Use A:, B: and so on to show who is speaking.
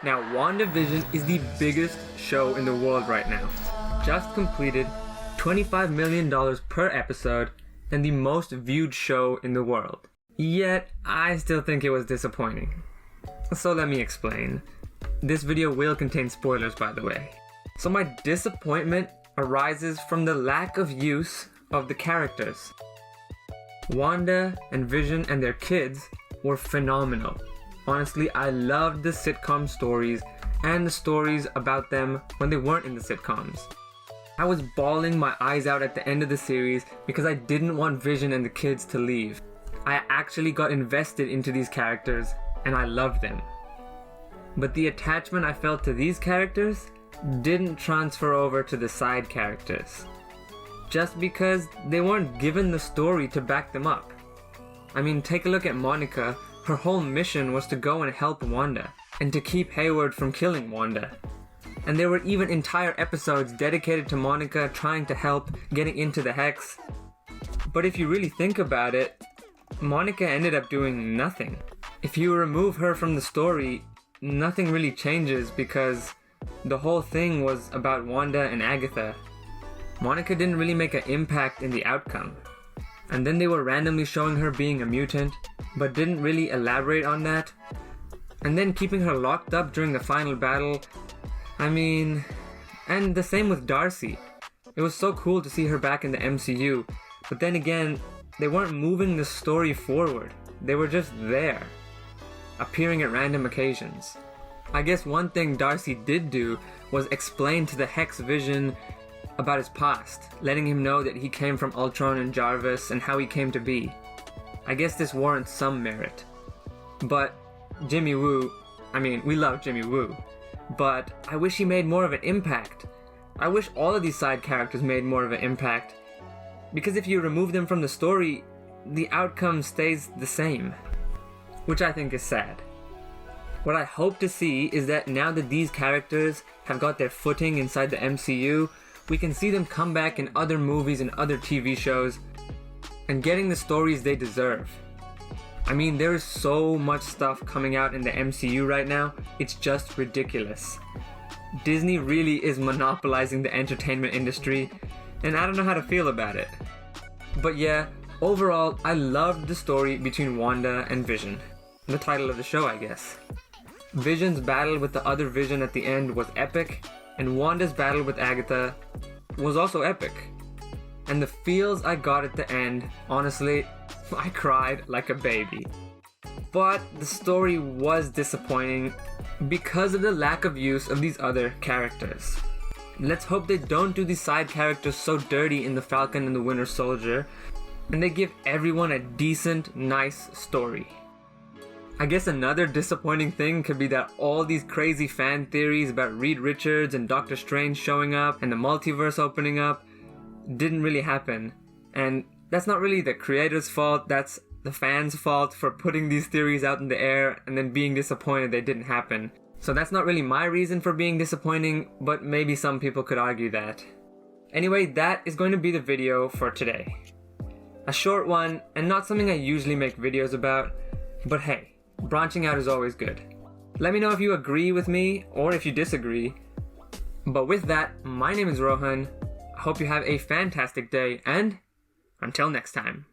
A: Now, WandaVision is the biggest show in the world right now. Just completed $25 million per episode and the most viewed show in the world. Yet, I still think it was disappointing. So let me explain. This video will contain spoilers, by the way. So my disappointment arises from the lack of use of the characters. Wanda and Vision and their kids were phenomenal. Honestly, I loved the sitcom stories and the stories about them when they weren't in the sitcoms. I was bawling my eyes out at the end of the series because I didn't want Vision and the kids to leave. I actually got invested into these characters and I loved them. But the attachment I felt to these characters didn't transfer over to the side characters. Just because they weren't given the story to back them up. I mean, take a look at Monica. Her whole mission was to go and help Wanda, and to keep Hayward from killing Wanda. And there were even entire episodes dedicated to Monica trying to help getting into the Hex. But if you really think about it, Monica ended up doing nothing. If you remove her from the story, nothing really changes because the whole thing was about Wanda and Agatha. Monica didn't really make an impact in the outcome. And then they were randomly showing her being a mutant, but didn't really elaborate on that. And then keeping her locked up during the final battle. And the same with Darcy. It was so cool to see her back in the MCU, but then again, they weren't moving the story forward. They were just there, appearing at random occasions. I guess one thing Darcy did do was explain to the Hex Vision about his past, letting him know that he came from Ultron and Jarvis and how he came to be. I guess this warrants some merit. But Jimmy Woo, we love Jimmy Woo, but I wish he made more of an impact. I wish all of these side characters made more of an impact, because if you remove them from the story, the outcome stays the same, which I think is sad. What I hope to see is that now that these characters have got their footing inside the MCU, we can see them come back in other movies and other TV shows and getting the stories they deserve. There is so much stuff coming out in the MCU right now, it's just ridiculous. Disney really is monopolizing the entertainment industry, and I don't know how to feel about it. But yeah, overall, I loved the story between Wanda and Vision. The title of the show, I guess. Vision's battle with the other Vision at the end was epic, and Wanda's battle with Agatha was also epic. And the feels I got at the end, honestly, I cried like a baby. But the story was disappointing because of the lack of use of these other characters. Let's hope they don't do these side characters so dirty in The Falcon and the Winter Soldier, and they give everyone a decent, nice story. I guess another disappointing thing could be that all these crazy fan theories about Reed Richards and Doctor Strange showing up and the multiverse opening up didn't really happen. And that's not really the creator's fault, that's the fans' fault for putting these theories out in the air and then being disappointed they didn't happen. So that's not really my reason for being disappointing, but maybe some people could argue that. Anyway, that is going to be the video for today. A short one, and not something I usually make videos about, but hey, branching out is always good. Let me know if you agree with me or if you disagree. But with that, my name is Rohan. I hope you have a fantastic day, and until next time.